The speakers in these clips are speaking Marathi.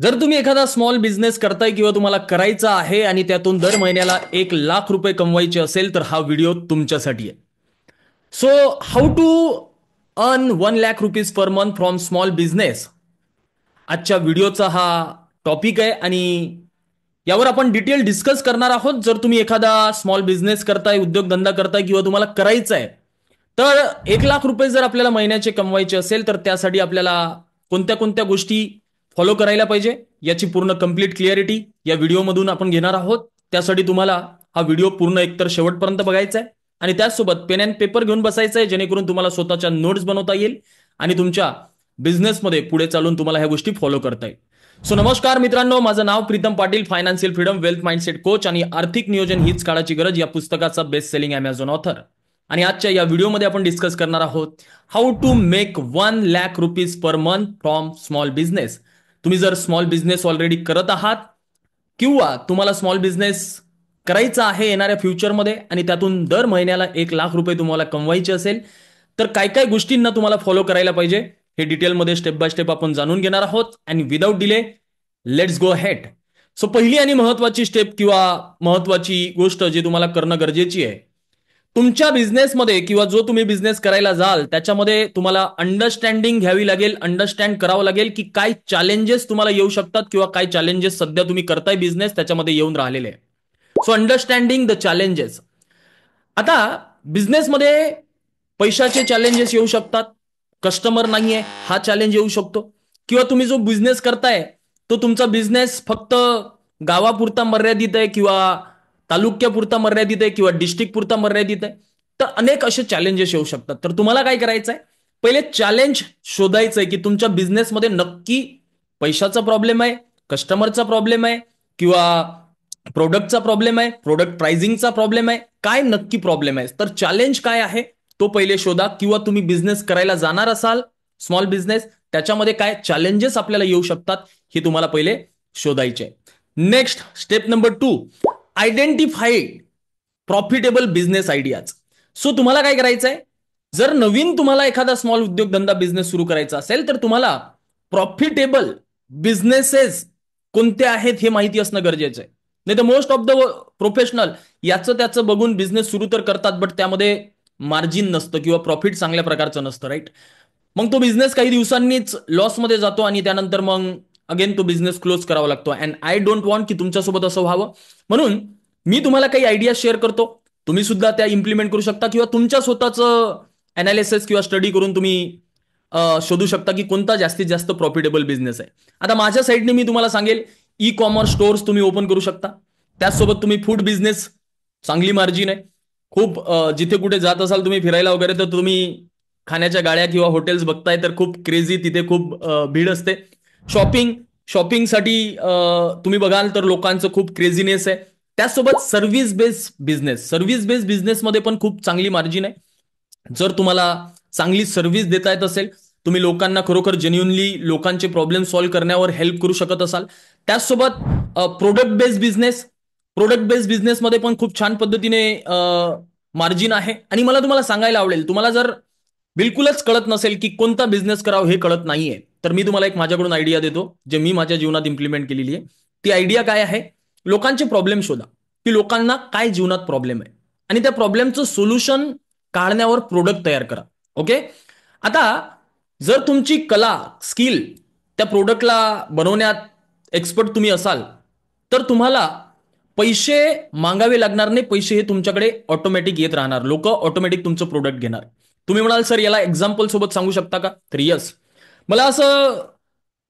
जर तुम्ही एखादा स्मॉल बिझनेस करताय किंवा तुम्हाला करायचा आहे आणि त्यातून दर महिन्याला 1 लाख रुपये कमवायचे असेल तर हा व्हिडिओ तुमच्यासाठी आहे. So how to earn 1 lakh rupees per month from small business आजच्या व्हिडिओचा हा टॉपिक आहे आणि यावर आपण डिटेल डिस्कस करणार आहोत. जर तुम्ही एखादा स्मॉल बिझनेस करताय, उद्योगधंदा करताय किंवा तुम्हाला करायचा आहे तर 1 लाख रुपये जर आपल्याला महिन्याचे कमवायचे असेल तर त्यासाठी आपल्याला कोणत्या कोणत्या गोष्टी फॉलो करायला पाहिजे याची पूर्ण कंप्लीट क्लिअरिटी या व्हिडिओमधून आपण घेणार आहोत. त्यासाठी तुम्हाला हा व्हिडिओ पूर्ण एकतर शेवटपर्यंत बघायचा आहे आणि त्याचसोबत पेन अँड पेपर घेऊन बसायचं आहे, जेणेकरून तुम्हाला स्वतःच्या नोट्स बनवता येईल आणि तुमच्या बिझनेसमध्ये पुढे चालून तुम्हाला ह्या गोष्टी फॉलो करता येईल. सो नमस्कार मित्रांनो, माझं नाव Pritam Patil, financial freedom, wealth mindset coach आणि आर्थिक नियोजन हीच काळाची गरज या पुस्तकाचा बेस्ट सेलिंग अमेझॉन ऑथर. आणि आजच्या या व्हिडिओमध्ये आपण डिस्कस करणार आहोत how to make 1 lakh rupees per month from small business. तुम्ही जर स्मॉल बिझनेस ऑलरेडी करत आहात किंवा तुम्हाला स्मॉल बिझनेस करायचा आहे येणाऱ्या फ्युचरमध्ये आणि त्यातून दर महिन्याला 1 लाख रुपये तुम्हाला कमवायचे असेल तर काय काय गोष्टींना तुम्हाला फॉलो करायला पाहिजे हे डिटेलमध्ये स्टेप बाय स्टेप आपण जाणून घेणार आहोत. आणि without delay let's go head. So पहिली आणि महत्वाची स्टेप किंवा महत्वाची गोष्ट जी तुम्हाला करणं गरजेची आहे, तुमच्या बिझनेसमध्ये किंवा जो तुम्ही बिझनेस करायला जाल त्याच्यामध्ये तुम्हाला अंडरस्टँडिंग घ्यावी लागेल, अंडरस्टँड करावं लागेल की काय चॅलेंजेस तुम्हाला येऊ शकतात किंवा काय चॅलेंजेस सध्या तुम्ही करताय बिझनेस त्याच्यामध्ये येऊन राहिलेले आहे. So understanding the challenges. आता बिझनेसमध्ये पैशाचे चॅलेंजेस येऊ शकतात, कस्टमर नाहीये हा चॅलेंज येऊ शकतो, किंवा तुम्ही जो बिझनेस करताय तो तुमचा बिझनेस फक्त गावापुरता मर्यादित आहे किंवा तालुक्यापुरता मर्यादित आहे किंवा डिस्ट्रिक्ट पुरता मर्यादित आहे. तर अनेक असे चॅलेंजेस येऊ शकतात. तर तुम्हाला काय करायचंय, पहिले चॅलेंज शोधायचंय की तुमच्या बिझनेसमध्ये नक्की पैशाचा प्रॉब्लेम आहे, कस्टमरचा प्रॉब्लेम आहे किंवा प्रोडक्टचा प्रॉब्लेम आहे, प्रोडक्ट प्राइसिंगचा प्रॉब्लेम आहे, काय नक्की प्रॉब्लेम आहे. तर चॅलेंज काय आहे तो पहिले शोधा. किंवा तुम्ही बिझनेस करायला जाणार असाल स्मॉल बिझनेस, त्याच्यामध्ये काय चॅलेंजेस आपल्याला येऊ शकतात हे तुम्हाला पहिले शोधायचे. Next step number 2, identify profitable business ideas. So तुम्हाला काय करायचंय, जर नवीन तुम्हाला एखादा स्मॉल उद्योगधंदा बिझनेस सुरू करायचा असेल तर तुम्हाला प्रॉफिटेबल बिझनेसेस कोणते आहेत हे माहिती असणं गरजेचं आहे. नाही तर मोस्ट ऑफ द प्रोफेशनल याचं त्याचं बघून बिझनेस सुरू तर करतात, बट त्यामध्ये मार्जिन नसतं किंवा प्रॉफिट चांगल्या प्रकारचं नसतं, राईट. मग तो बिझनेस काही दिवसांनीच लॉसमध्ये जातो आणि त्यानंतर मग अगेन तो बिझनेस क्लोज करावा लागतो. अँड आय डोंट वॉन्ट की तुमच्यासोबत असं व्हावं, म्हणून मी तुम्हाला काही आयडिया शेअर करतो. तुम्ही सुद्धा त्या इम्प्लिमेंट करू शकता किंवा तुमच्या स्वतःचं अनालिसिस किंवा स्टडी करून तुम्ही शोधू शकता की कोणता जास्तीत जास्त प्रॉफिटेबल बिझनेस आहे. आता माझ्या साईडने मी तुम्हाला सांगेल, ई कॉमर्स स्टोअर्स तुम्ही ओपन करू शकता. त्याचसोबत तुम्ही फूड बिझनेस, चांगली मार्जिन आहे खूप. जिथे कुठे जात असाल तुम्ही फिरायला वगैरे तर तुम्ही खाण्याच्या गाड्या किंवा हॉटेल्स बघताय तर खूप क्रेझी तिथे खूप भीड असते. शॉपिंगसाठी तुम्ही बघाल तर लोकांचं खूप क्रेझीनेस आहे. त्याचसोबत सर्व्हिस बेस्ड बिझनेसमध्ये पण खूप चांगली मार्जिन आहे. जर तुम्हाला चांगली सर्व्हिस देता येत असेल, तुम्ही लोकांना खरोखर जेन्युनली लोकांचे प्रॉब्लेम सॉल्व्ह करण्यावर हेल्प करू शकत असाल. त्याचसोबत प्रोडक्ट बेस्ड बिझनेसमध्ये पण खूप छान पद्धतीने मार्जिन आहे. आणि मला तुम्हाला सांगायला आवडेल, तुम्हाला जर बिलकुलच कळत नसेल की कोणता बिझनेस करावं हे कळत नाहीये, तर मी तुम्हाला एक माझ्याकडून आयडिया देतो जे मी माझ्या जीवनात इम्प्लिमेंट केलेली आहे. ती आयडिया काय आहे, लोकांचे प्रॉब्लेम शोधा की लोकांना काय जीवनात प्रॉब्लेम आहे आणि त्या प्रॉब्लेमचं सोल्युशन काढण्यावर प्रोडक्ट तयार करा. ओके. आता जर तुमची कला स्किल त्या प्रोडक्टला बनवण्यात एक्सपर्ट तुम्ही असाल तर तुम्हाला पैसे मागावे लागणार नाही. पैसे हे तुमच्याकडे ऑटोमॅटिक येत राहणार, लोक ऑटोमॅटिक तुमचं प्रोडक्ट घेणार. तुम्ही म्हणाल सर याला एक्झाम्पल सोबत सांगू शकता का, तर यस. मला असं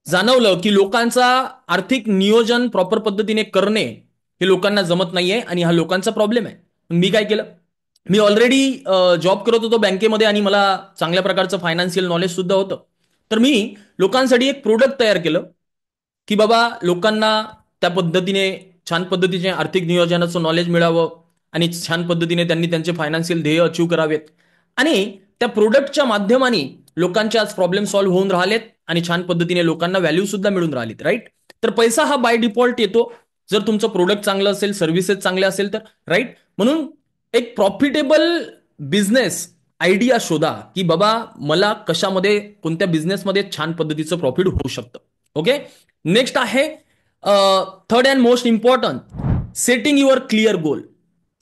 जाणवलं की लोकांचा आर्थिक नियोजन प्रॉपर पद्धतीने करणे हे लोकांना जमत नाहीये आणि हा लोकांचा प्रॉब्लेम आहे. मी काय केलं, मी ऑलरेडी जॉब करत होतो बँकेमध्ये आणि मला चांगल्या प्रकारचं फायनान्शियल नॉलेज सुद्धा होतं. तर मी लोकांसाठी एक प्रोडक्ट तयार केलं की बाबा लोकांना त्या पद्धतीने छान पद्धतीने आर्थिक नियोजनाचं नॉलेज मिळावं आणि छान पद्धतीने त्यांनी त्यांचे फायनान्शियल ध्येय अचीव करावेत. आणि त्या प्रोडक्टच्या माध्यमाने लोकांचे आज प्रॉब्लेम सॉल्व्ह होऊन राहिलेत आणि छान पद्धतीने लोकांना व्हॅल्यू सुद्धा मिळून राहिलीत, राईट. तर पैसा हा बाय डिफॉल्ट येतो जर तुमचं प्रोडक्ट चांगलं असेल, सर्व्हिसेस चांगले असेल तर, राईट. म्हणून एक प्रॉफिटेबल बिझनेस आयडिया शोधा की बाबा मला कशामध्ये, कोणत्या बिझनेसमध्ये छान पद्धतीचं प्रॉफिट होऊ शकतं. ओके. नेक्स्ट आहे third and most important, setting your clear goal.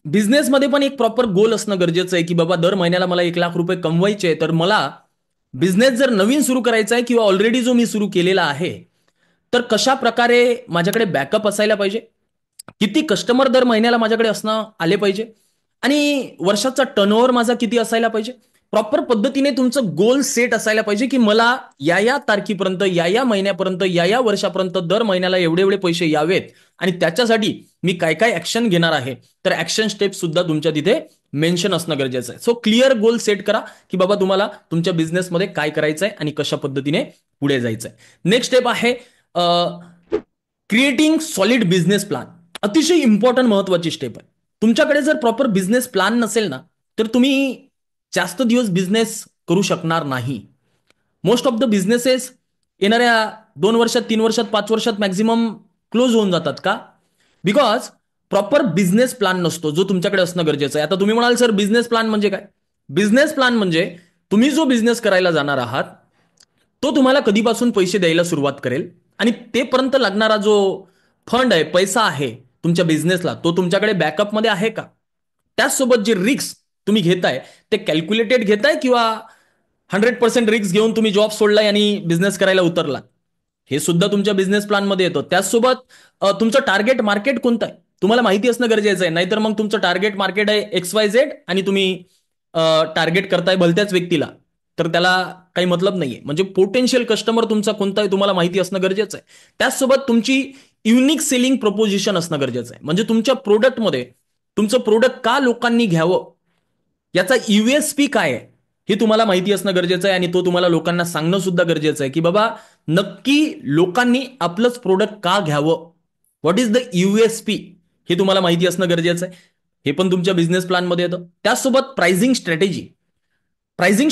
बिझनेसमध्ये पण एक प्रॉपर गोल असणं गरजेचं आहे, की बाबा दर महिन्याला मला 1,00,000 रुपये कमवायचे, तर मला बिझनेस जर नवीन सुरू करायचा आहे किंवा ऑलरेडी जो मी सुरू केलेला आहे, तर कशा प्रकारे माझ्याकडे बॅकअप असायला पाहिजे, किती कस्टमर दर महिन्याला माझ्याकडे असणं आले पाहिजे, आणि वर्षाचा टर्नओव्हर माझा किती असायला पाहिजे. प्रॉपर पद्धतीने तुमचं गोल सेट असायला पाहिजे, की मला या तारखेपर्यंत, या महिन्यापर्यंत, या वर्षापर्यंत दर महिन्याला एवढे एवढे पैसे यावेत, आणि त्याच्यासाठी मी काय काय ऍक्शन घेणार आहे, तर ऍक्शन स्टेप सुद्धा तुमच्या तिथे मेन्शन असणं गरजेचं आहे. सो क्लिअर गोल सेट करा, की बाबा तुम्हाला तुमच्या बिझनेसमध्ये काय करायचं आहे आणि कशा पद्धतीने पुढे जायचं आहे. नेक्स्ट स्टेप आहे क्रिएटिंग सॉलिड बिझनेस प्लॅन. अतिशय इम्पॉर्टंट महत्वाची स्टेप आहे. तुमच्याकडे जर प्रॉपर बिझनेस प्लॅन नसेल ना, तर तुम्ही जास्त दिवस बिझनेस करू शकणार नाही. मोस्ट ऑफ द बिझनेसेस येणाऱ्या 2 वर्षात, 3 वर्षात, 5 वर्षात मॅक्झिमम क्लोज होऊन जातात. का? बिकॉज प्रॉपर बिझनेस प्लॅन नसतो, जो तुमच्याकडे असणं गरजेचं आहे. आता तुम्ही म्हणाल सर बिझनेस प्लॅन म्हणजे काय? बिझनेस प्लॅन म्हणजे तुम्ही जो बिझनेस करायला जाणार आहात, तो तुम्हाला कधीपासून पैसे द्यायला सुरुवात करेल, आणि तेपर्यंत लागणारा जो फंड आहे, पैसा आहे तुमच्या बिझनेसला, तो तुमच्याकडे बॅकअपमध्ये आहे का? त्याचसोबत जे रिस्क तुम्ही घेताय ते कॅल्क्युलेटेड घेताय, किंवा 100% रिस्क घेऊन तुम्ही जॉब सोडलाय आणि बिझनेस करायला उतरला, हे सुद्धा तुमच्या बिझनेस प्लॅनमध्ये येतं. त्याचसोबत तुमचं टार्गेट मार्केट कोणतं आहे तुम्हाला माहिती असणं गरजेचं आहे. नाहीतर मग तुमचं टार्गेट मार्केट आहे XYZ आणि तुम्ही टार्गेट करताय भलत्याच व्यक्तीला, तर त्याला काही मतलब नाहीये. म्हणजे पोटेन्शियल कस्टमर तुमचा कोणता आहे तुम्हाला माहिती असणं गरजेचं आहे. त्याचसोबत तुमची युनिक सेलिंग प्रपोजिशन असणं गरजेचं आहे. म्हणजे तुमच्या प्रोडक्टमध्ये तुमचं प्रोडक्ट का लोकांनी घ्यावं, याचा USP काय आहे हे तुम्हाला माहिती असणं गरजेचं आहे, आणि तो तुम्हाला लोकांना सांगणं सुद्धा गरजेचं आहे, की बाबा नक्की लोकांनी आपलंच प्रोडक्ट का घ्यावं, व्हॉट इज द USP, हे तुम्हाला माहिती असणं गरजेचं आहे. हे पण तुमच्या बिझनेस प्लॅनमध्ये येतं. त्याचसोबत pricing strategy. Pricing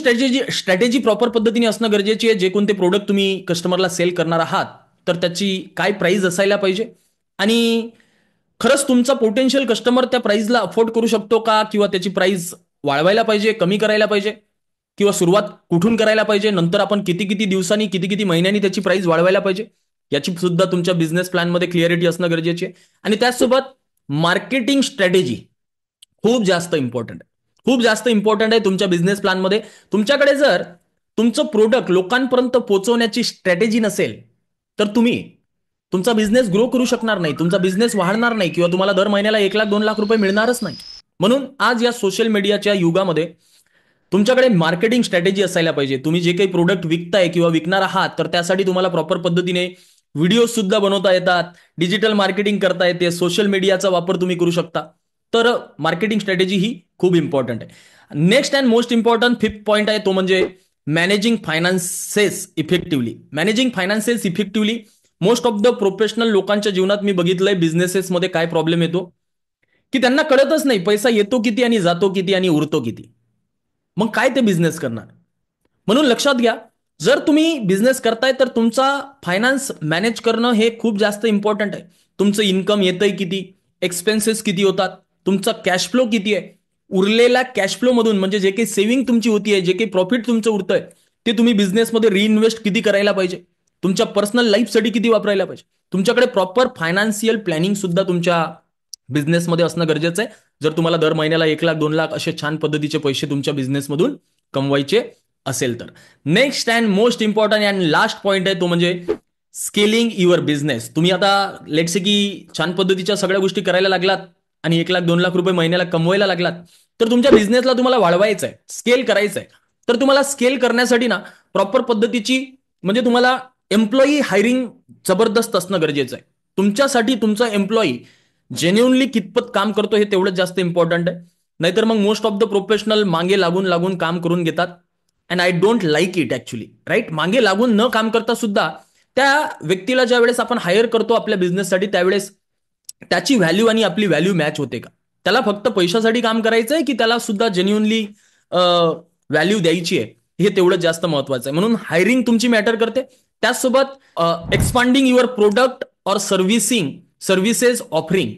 strategy proper पद्धतीने असणं गरजेची आहे. जे कोणते प्रोडक्ट तुम्ही कस्टमरला सेल करणार आहात, तर त्याची काय प्राइस असायला पाहिजे, आणि खरंच तुमचा पोटेन्शियल कस्टमर त्या प्राइसला अफोर्ड करू शकतो का, किंवा त्याची प्राइस वाढवायला पाहिजे, कमी करायला पाहिजे, किंवा सुरुवात कुठून करायला पाहिजे, नंतर आपण किती किती दिवसांनी, किती किती महिन्यांनी त्याची प्राइस वाढवायला पाहिजे, याची सुद्धा तुमच्या बिझनेस प्लॅनमध्ये क्लिअरिटी असणं गरजेची आहे. आणि त्याचसोबत मार्केटिंग स्ट्रॅटेजी खूप जास्त इम्पॉर्टंट आहे. खूप जास्त इम्पॉर्टंट आहे तुमच्या बिझनेस प्लॅनमध्ये. तुमच्याकडे जर तुमचं प्रोडक्ट लोकांपर्यंत पोहोचवण्याची स्ट्रॅटेजी नसेल, तर तुम्ही तुमचा बिझनेस ग्रो करू शकणार नाही, तुमचा बिझनेस वाढणार नाही, किंवा तुम्हाला दर महिन्याला 1,00,000 2,00,000 रुपये मिळणारच नाही. म्हणून आज या सोशल मीडियाच्या युगामध्ये तुमच्याकडे मार्केटिंग स्ट्रॅटेजी असायला पाहिजे. तुम्ही जे काही प्रोडक्ट विकताय किंवा विकणार आहात, तर त्यासाठी तुम्हाला प्रॉपर पद्धतीने व्हिडिओ सुद्धा बनवता येतात, डिजिटल मार्केटिंग करता येते, सोशल मीडियाचा वापर तुम्ही करू शकता. तर मार्केटिंग स्ट्रॅटेजी ही खूप इम्पॉर्टंट आहे. Next and most important fifth point आहे, तो म्हणजे managing finances effectively. Managing finances effectively most of the professional लोकांच्या जीवनात मी बघितलंय बिझनेसेसमध्ये काय प्रॉब्लेम येतो, की त्यांना कळतच नाही पैसा येतो किती आणि जातो किती आणि उरतो किती. मग काय ते बिझनेस करणार? म्हणून लक्षात घ्या, जर तुम्ही बिझनेस करताय तर तुमचा फायनान्स मॅनेज करणं हे खूप जास्त इम्पॉर्टंट आहे. तुमचं इन्कम येतंय किती, एक्सपेन्सेस किती होतात, तुमचा कॅश फ्लो किती आहे, उरलेल्या कॅश फ्लो मधून म्हणजे जे काही सेव्हिंग तुमची होतीये, जे काही प्रॉफिट तुमचं उरतंय, ते तुम्ही बिझनेसमध्ये रिइन्व्हेस्ट किती करायला पाहिजे, तुमच्या पर्सनल लाईफसाठी किती वापरायला पाहिजे. तुमच्याकडे प्रॉपर फायनान्शियल प्लॅनिंग सुद्धा तुमच्या बिझनेसमध्ये असणं गरजेचं आहे, जर तुम्हाला दर महिन्याला 1,00,000 2,00,000 असे छान पद्धतीचे पैसे तुमच्या बिझनेसमधून कमवायचे असेल तर. Next and most important and last point आहे, तो म्हणजे स्केलिंग युअर बिझनेस. तुम्ही आता लेट्स से की छान पद्धतीच्या सगळ्या गोष्टी करायला लागलात आणि 1,00,000 2,00,000 रुपये महिन्याला कमवायला लागलात, तर तुमच्या बिझनेसला तुम्हाला वाढवायचं आहे, स्केल करायचं आहे. तर तुम्हाला स्केल करण्यासाठी ना प्रॉपर पद्धतीची म्हणजे तुम्हाला एम्प्लॉई हायरिंग जबरदस्त असणं गरजेचं आहे. तुमच्यासाठी तुमचा एम्प्लॉई जेन्युनली कितपत काम करतो हे तेवढंच जास्त इम्पॉर्टंट आहे. नाहीतर मग मोस्ट ऑफ द प्रोफेशनल मागे लागून लागून काम करून घेतात, and I don't like it actually. Right, मागे लागून न काम करता सुद्धा त्या व्यक्तीला ज्या वेळेस आपण हायर करतो आपल्या बिझनेससाठी, त्यावेळेस त्याची व्हॅल्यू आणि आपली व्हॅल्यू मॅच होते का, त्याला फक्त पैशासाठी काम करायचं आहे की त्याला सुद्धा जेन्युनली व्हॅल्यू द्यायची आहे, हे तेवढं जास्त महत्वाचं आहे. म्हणून हायरिंग तुमची मॅटर करते. त्याचसोबत expanding your product or services offering.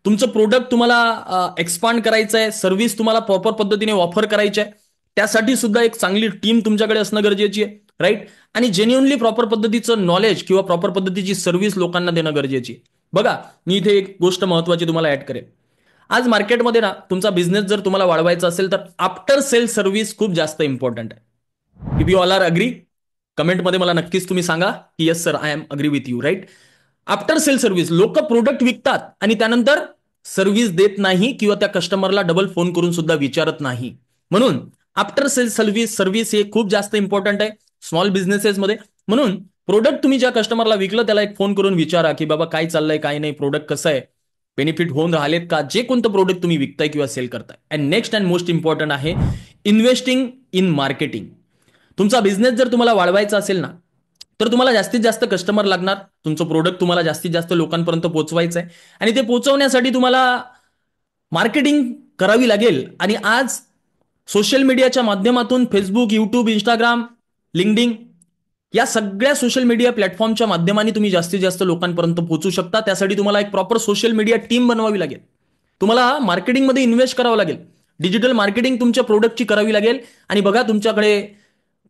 तुमचं प्रोडक्ट तुम्हाला एक्सपांड करायचं आहे, सर्व्हिस तुम्हाला प्रॉपर पद्धतीने ऑफर करायची आहे, त्यासाठी सुद्धा एक चांगली टीम तुमच्याकडे असणं गरजेची आहे. राईट. आणि जेन्युअनली प्रॉपर पद्धतीचं नॉलेज किंवा प्रॉपर पद्धतीची सर्व्हिस लोकांना देणं गरजेची आहे. बघा, मी इथे एक गोष्ट महत्वाची तुम्हाला ऍड करेन. आज मार्केटमध्ये ना तुमचा बिझनेस जर तुम्हाला वाढवायचा असेल तर आफ्टर सेल सर्व्हिस खूप जास्त इम्पॉर्टंट आहे. If you all are agree, कमेंटमध्ये मला नक्कीच तुम्ही सांगा की yes sir, I am agree with you, right. After sale service, लोक प्रोडक्ट विकतात आणि त्यानंतर सर्व्हिस देत नाही किंवा त्या कस्टमरला डबल फोन करून सुद्धा विचारत नाही. म्हणून आफ्टर सेल सर्व्हिस हे खूप जास्त इम्पॉर्टंट आहे स्मॉल बिझनेसेसमध्ये. म्हणून प्रोडक्ट तुम्ही ज्या कस्टमरला विकलं त्याला एक फोन करून विचारा की बाबा काय चाललंय, काय नाही, प्रोडक्ट कसं आहे, बेनिफिट होऊन राहिलेत का, जे कोणतं प्रोडक्ट तुम्ही विकताय किंवा सेल करताय. And next and most important आहे इन्व्हेस्टिंग इन मार्केटिंग. तुमचा बिझनेस जर तुम्हाला वाढवायचा असेल ना तर तुम्हाला जास्तीत जास्त कस्टमर लागणार. तुमचं प्रोडक्ट तुम्हाला जास्तीत जास्त लोकांपर्यंत पोहोचवायचं आहे आणि ते पोहोचवण्यासाठी तुम्हाला मार्केटिंग करावी लागेल. आणि आज सोशल मीडियाच्या माध्यमातून फेसबुक, युट्यूब, इंस्टाग्राम, लिंक्डइन या सगळ्या सोशल मीडिया प्लॅटफॉर्मच्या माध्यमाने तुम्ही जास्तीत जास्त लोकांपर्यंत पोहोचू शकता. त्यासाठी तुम्हाला एक प्रॉपर सोशल मीडिया टीम बनवावी लागेल. तुम्हाला मार्केटिंगमध्ये इन्व्हेस्ट करावं लागेल. डिजिटल मार्केटिंग तुमच्या प्रोडक्टची करावी लागेल. आणि बघा, तुमच्याकडे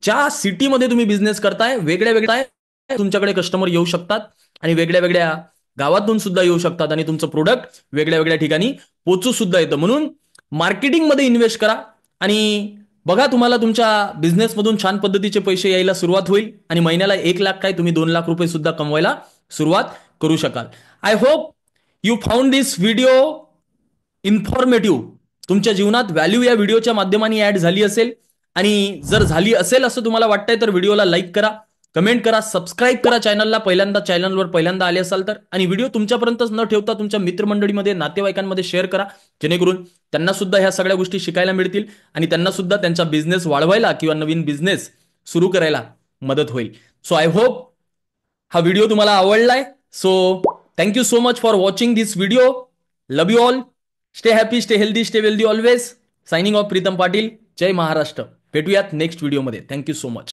ज्या सिटीमध्ये तुम्ही बिझनेस करताय वेगळ्या वेगळ्या तुमच्याकडे कस्टमर येऊ शकतात आणि वेगळ्या वेगळ्या गावातून सुद्धा येऊ शकतात आणि तुमचं प्रोडक्ट वेगळ्या वेगळ्या ठिकाणी पोहोचू सुद्धा येतं. म्हणून मार्केटिंगमध्ये इन्व्हेस्ट करा आणि बघा, तुम्हाला तुमच्या बिझनेसमधून छान पद्धतीचे पैसे यायला सुरुवात होईल आणि महिन्याला 1 लाख काय तुम्ही 2 लाख रुपये सुद्धा कमवायला सुरुवात करू शकाल. I hope you found this video informative. तुमच्या जीवनात व्हॅल्यू या व्हिडिओच्या माध्यमाने ऍड झाली असेल आणि जर झाली असेल असं तुम्हाला वाटतंय तर व्हिडिओला लाईक करा, कमेंट करा, सबस्क्राईब करा चॅनलला, चॅनलवर पहिल्यांदा आले असाल तर. आणि व्हिडिओ तुमच्यापर्यंतच न ठेवता तुमच्या मित्रमंडळीमध्ये, नातेवाईकांमध्ये शेअर करा, जेणेकरून त्यांना सुद्धा ह्या सगळ्या गोष्टी शिकायला मिळतील आणि त्यांना सुद्धा त्यांचा बिझनेस वाढवायला किंवा नवीन बिझनेस सुरू करायला मदत होईल. सो आय होप हा व्हिडिओ तुम्हाला आवडलाय. So thank you so much for watching this video. Love you all. Stay happy, stay healthy, stay wealthy always. Signing off Pritam Patil. जय महाराष्ट्र. भेटूयात नेक्स्ट व्हिडिओमध्ये. Thank you so much.